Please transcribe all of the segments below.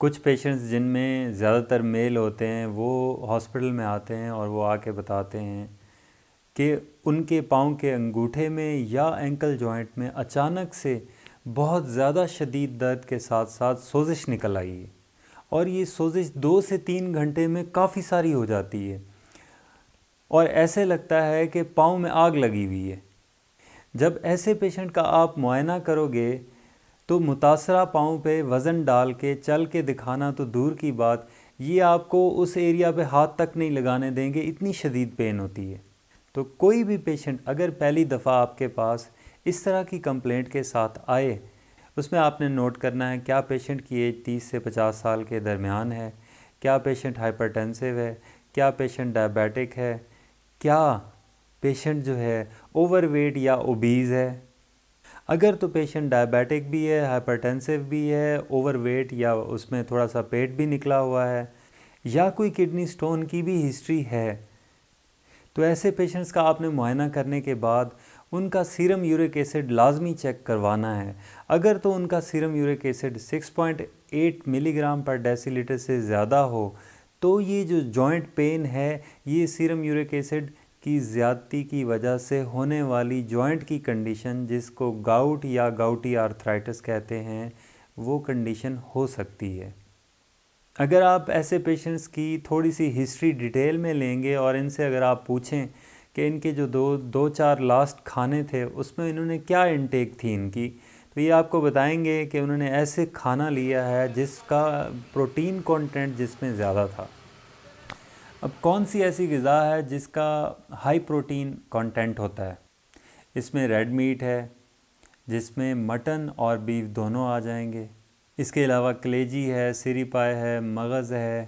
کچھ پیشنٹس جن میں زیادہ تر میل ہوتے ہیں وہ ہاسپٹل میں آتے ہیں اور وہ آ کے بتاتے ہیں کہ ان کے پاؤں کے انگوٹھے میں یا اینکل جوائنٹ میں اچانک سے بہت زیادہ شدید درد کے ساتھ ساتھ سوزش نکل آئی ہے، اور یہ سوزش 2 سے 3 گھنٹے میں کافی ساری ہو جاتی ہے، اور ایسے لگتا ہے کہ پاؤں میں آگ لگی ہوئی ہے۔ جب ایسے پیشنٹ کا آپ معائنہ کرو گے تو متاثرہ پاؤں پہ وزن ڈال کے چل کے دکھانا تو دور کی بات، یہ آپ کو اس ایریا پہ ہاتھ تک نہیں لگانے دیں گے، اتنی شدید پین ہوتی ہے۔ تو کوئی بھی پیشنٹ اگر پہلی دفعہ آپ کے پاس اس طرح کی کمپلینٹ کے ساتھ آئے، اس میں آپ نے نوٹ کرنا ہے کیا پیشنٹ کی ایج 30 سے 50 سال کے درمیان ہے، کیا پیشنٹ ہائپر ٹینسو ہے، کیا پیشنٹ ڈائبیٹک ہے، کیا پیشنٹ جو ہے اوور ویٹ یا اوبیز ہے۔ اگر تو پیشنٹ ڈائبیٹک بھی ہے، ہائپر ٹینسو بھی ہے، اوور ویٹ یا اس میں تھوڑا سا پیٹ بھی نکلا ہوا ہے، یا کوئی کڈنی سٹون کی بھی ہسٹری ہے، تو ایسے پیشنٹس کا آپ نے معائنہ کرنے کے بعد ان کا سیرم یورک ایسڈ لازمی چیک کروانا ہے۔ اگر تو ان کا سیرم یورک ایسڈ 6.8 ملی گرام پر ڈیسی لیٹر سے زیادہ ہو تو یہ جو جوائنٹ پین ہے یہ سیرم یورک ایسڈ کی زیادتی کی وجہ سے ہونے والی جوائنٹ کی کنڈیشن، جس کو گاؤٹ یا گاؤٹی آرتھرائٹس کہتے ہیں، وہ کنڈیشن ہو سکتی ہے۔ اگر آپ ایسے پیشنٹس کی تھوڑی سی ہسٹری ڈیٹیل میں لیں گے اور ان سے اگر آپ پوچھیں کہ ان کے جو دو چار لاسٹ کھانے تھے اس میں انہوں نے کیا انٹیک تھی ان کی، تو یہ آپ کو بتائیں گے کہ انہوں نے ایسے کھانا لیا ہے جس کا پروٹین کانٹینٹ جس میں زیادہ تھا۔ اب کون سی ایسی غذا ہے جس کا ہائی پروٹین کانٹینٹ ہوتا ہے؟ اس میں ریڈ میٹ ہے، جس میں مٹن اور بیف دونوں آ جائیں گے۔ اس کے علاوہ کلیجی ہے، سری پائے ہے، مغز ہے،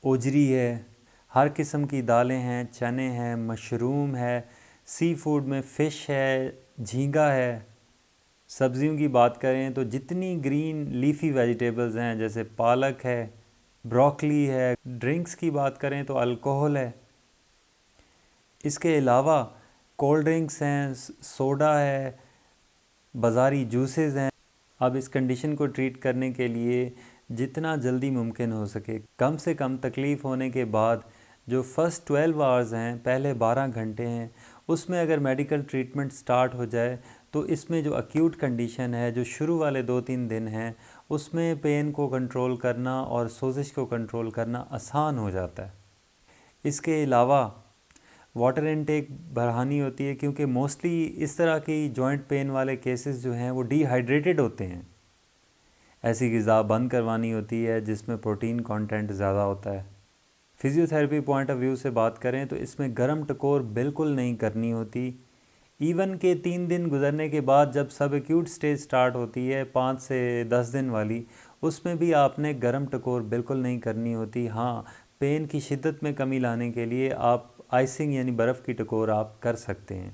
اوجری ہے، ہر قسم کی دالیں ہیں، چنے ہیں، مشروم ہے، سی فوڈ میں فش ہے، جھینگا ہے۔ سبزیوں کی بات کریں تو جتنی گرین لیفی ویجیٹیبلز ہیں جیسے پالک ہے، بروکلی ہے۔ ڈرنکس کی بات کریں تو الکوہل ہے۔ اس کے علاوہ کولڈ ڈرنکس ہیں، سوڈا ہے، بازاری جوسز ہیں۔ اب اس کنڈیشن کو ٹریٹ کرنے کے لیے جتنا جلدی ممکن ہو سکے، کم سے کم تکلیف ہونے کے بعد جو فرسٹ 12 آورز ہیں، پہلے 12 گھنٹے ہیں، اس میں اگر میڈیکل ٹریٹمنٹ سٹارٹ ہو جائے تو اس میں جو ایکیوٹ کنڈیشن ہے، جو شروع والے 2-3 دن ہیں، اس میں پین کو کنٹرول کرنا اور سوزش کو کنٹرول کرنا آسان ہو جاتا ہے۔ اس کے علاوہ واٹر انٹیک بڑھانی ہوتی ہے، کیونکہ موسٹلی اس طرح کی جوائنٹ پین والے کیسز جو ہیں وہ ڈی ہائیڈریٹڈ ہوتے ہیں۔ ایسی غذا بند کروانی ہوتی ہے جس میں پروٹین کانٹینٹ زیادہ ہوتا ہے۔ Physiotherapy point of view سے بات کریں تو اس میں گرم ٹکور بالکل نہیں کرنی ہوتی۔ ایون کہ 3 دن گزرنے کے بعد جب سب ایکیوٹ سٹیج سٹارٹ ہوتی ہے 5 سے 10 دن والی، اس میں بھی آپ نے گرم ٹکور بالکل نہیں کرنی ہوتی۔ ہاں، پین کی شدت میں کمی لانے کے لیے آپ آئسنگ یعنی برف کی ٹکور آپ کر سکتے ہیں۔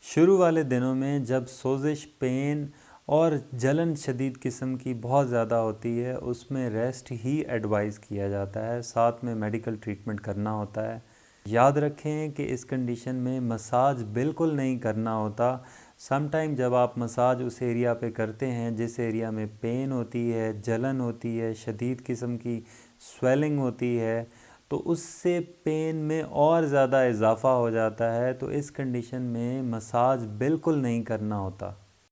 شروع والے دنوں میں جب سوزش، پین اور جلن شدید قسم کی بہت زیادہ ہوتی ہے، اس میں ریسٹ ہی ایڈوائز کیا جاتا ہے، ساتھ میں میڈیکل ٹریٹمنٹ کرنا ہوتا ہے۔ یاد رکھیں کہ اس کنڈیشن میں مساج بالکل نہیں کرنا ہوتا۔ سم ٹائم جب آپ مساج اس ایریا پہ کرتے ہیں جس ایریا میں پین ہوتی ہے، جلن ہوتی ہے، شدید قسم کی سویلنگ ہوتی ہے، تو اس سے پین میں اور زیادہ اضافہ ہو جاتا ہے، تو اس کنڈیشن میں مساج بالکل نہیں کرنا ہوتا۔